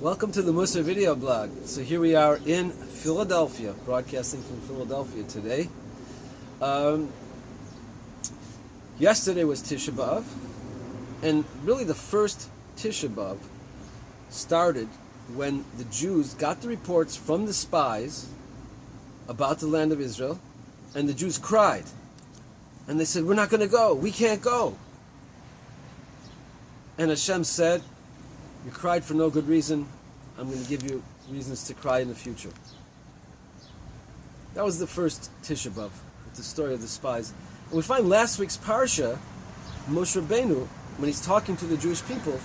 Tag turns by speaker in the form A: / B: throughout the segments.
A: Welcome to the Mussar video blog. So here we are in Philadelphia, broadcasting from Philadelphia today. Yesterday was Tisha B'Av, and really the first Tisha B'Av started when the Jews got the reports from the spies about the land of Israel, and the Jews cried. And they said, "We're not going to go. We can't go." And Hashem said, "You cried for no good reason. I'm going to give you reasons to cry in the future." That was the first Tisha B'Av, with the story of the spies. And we find last week's Parsha, Moshe Rabbeinu, when he's talking to the Jewish people,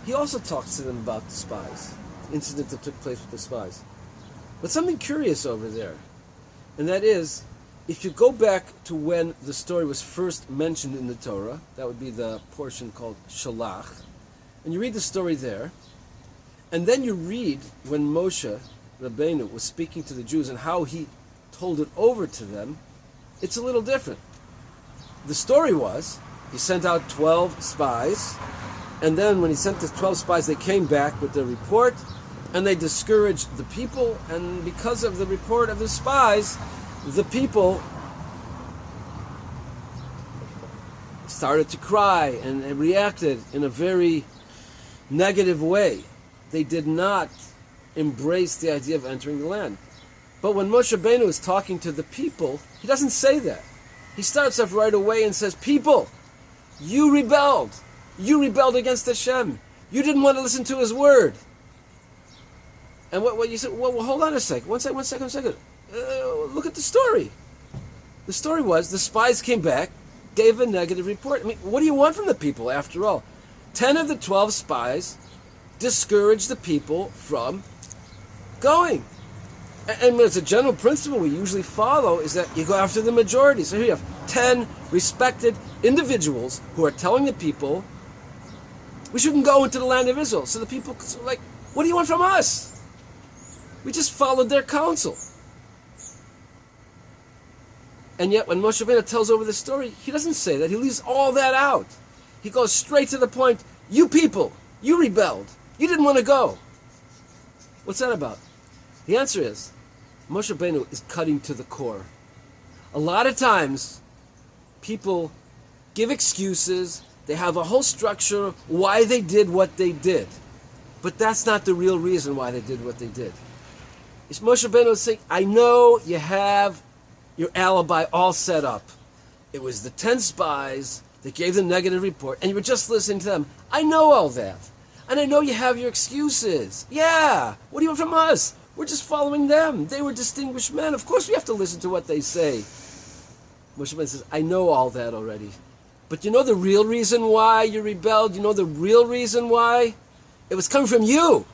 A: he also talks to them about the spies, the incident that took place with the spies. But something curious over there, and that is, if you go back to when the story was first mentioned in the Torah, that would be the portion called Shalach, and you read the story there, and then you read when Moshe Rabbeinu was speaking to the Jews and how he told it over to them, it's a little different. The story was, he sent out 12 spies, and then when he sent the 12 spies, they came back with their report, and they discouraged the people, and because of the report of the spies, the people started to cry and reacted in a very negative way. They did not embrace the idea of entering the land. But when Moshe Rabbeinu is talking to the people, he doesn't say that. He starts off right away and says, "People, you rebelled. You rebelled against Hashem. You didn't want to listen to His word." And what you said, well, hold on a second. One second. Look at the story. The story was the spies came back, gave a negative report. I mean, what do you want from the people after all? 10 of the 12 spies discouraged the people from going. And as a general principle we usually follow is that you go after the majority. So here you have 10 respected individuals who are telling the people, we shouldn't go into the land of Israel. So the people are like, what do you want from us? We just followed their counsel. And yet when Moshe Rabbeinu tells over the story, he doesn't say that. He leaves all that out. He goes straight to the point. You people, you rebelled. You didn't want to go. What's that about? The answer is, Moshe Rabbeinu is cutting to the core. A lot of times, people give excuses. They have a whole structure why they did what they did. But that's not the real reason why they did what they did. It's Moshe Rabbeinu saying, I know you have your alibi all set up. It was the 10 spies that gave the negative report, and you were just listening to them. I know all that. And I know you have your excuses. Yeah, what do you want from us? We're just following them. They were distinguished men. Of course we have to listen to what they say. Moshe Rabbeinu says, I know all that already. But you know the real reason why you rebelled? You know the real reason why? It was coming from you.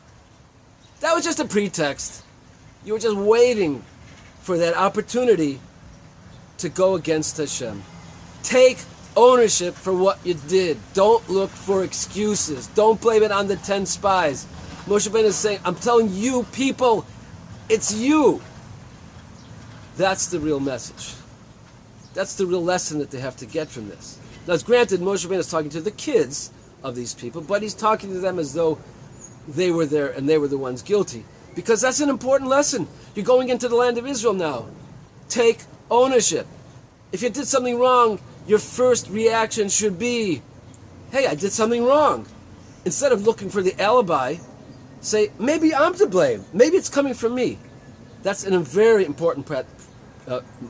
A: That was just a pretext. You were just waiting for that opportunity to go against Hashem. Take ownership for what you did. Don't look for excuses. Don't blame it on the 10 spies. Moshe Rabbeinu is saying, I'm telling you people, it's you. That's the real message. That's the real lesson that they have to get from this. Now, it's granted, Moshe Rabbeinu is talking to the kids of these people, but he's talking to them as though they were there and they were the ones guilty. Because that's an important lesson. You're going into the land of Israel now. Take ownership. If you did something wrong, your first reaction should be, hey, I did something wrong. Instead of looking for the alibi, say, maybe I'm to blame. Maybe it's coming from me. That's a very important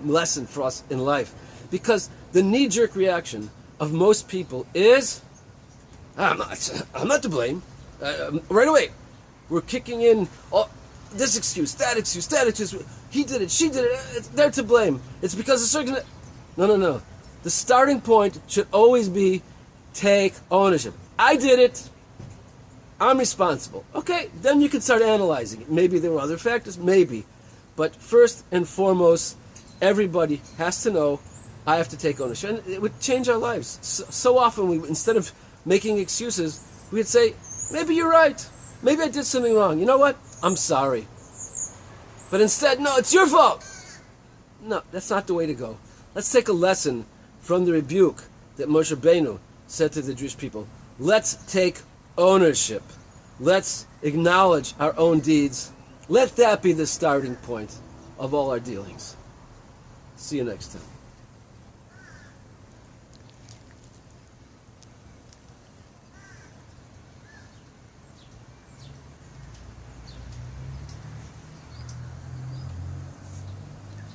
A: lesson for us in life. Because the knee-jerk reaction of most people is, I'm not to blame. Right away, we're kicking in this excuse, that excuse. He did it, she did it, they're to blame. It's because of certain... No. The starting point should always be, take ownership. I did it. I'm responsible. Okay, then you can start analyzing it. Maybe there were other factors, maybe. But first and foremost, everybody has to know, I have to take ownership. And it would change our lives. So often, instead of making excuses, we'd say, maybe you're right. Maybe I did something wrong. You know what? I'm sorry. But instead, no, it's your fault. No, that's not the way to go. Let's take a lesson from the rebuke that Moshe Rabbeinu said to the Jewish people. Let's take ownership. Let's acknowledge our own deeds. Let that be the starting point of all our dealings. See you next time.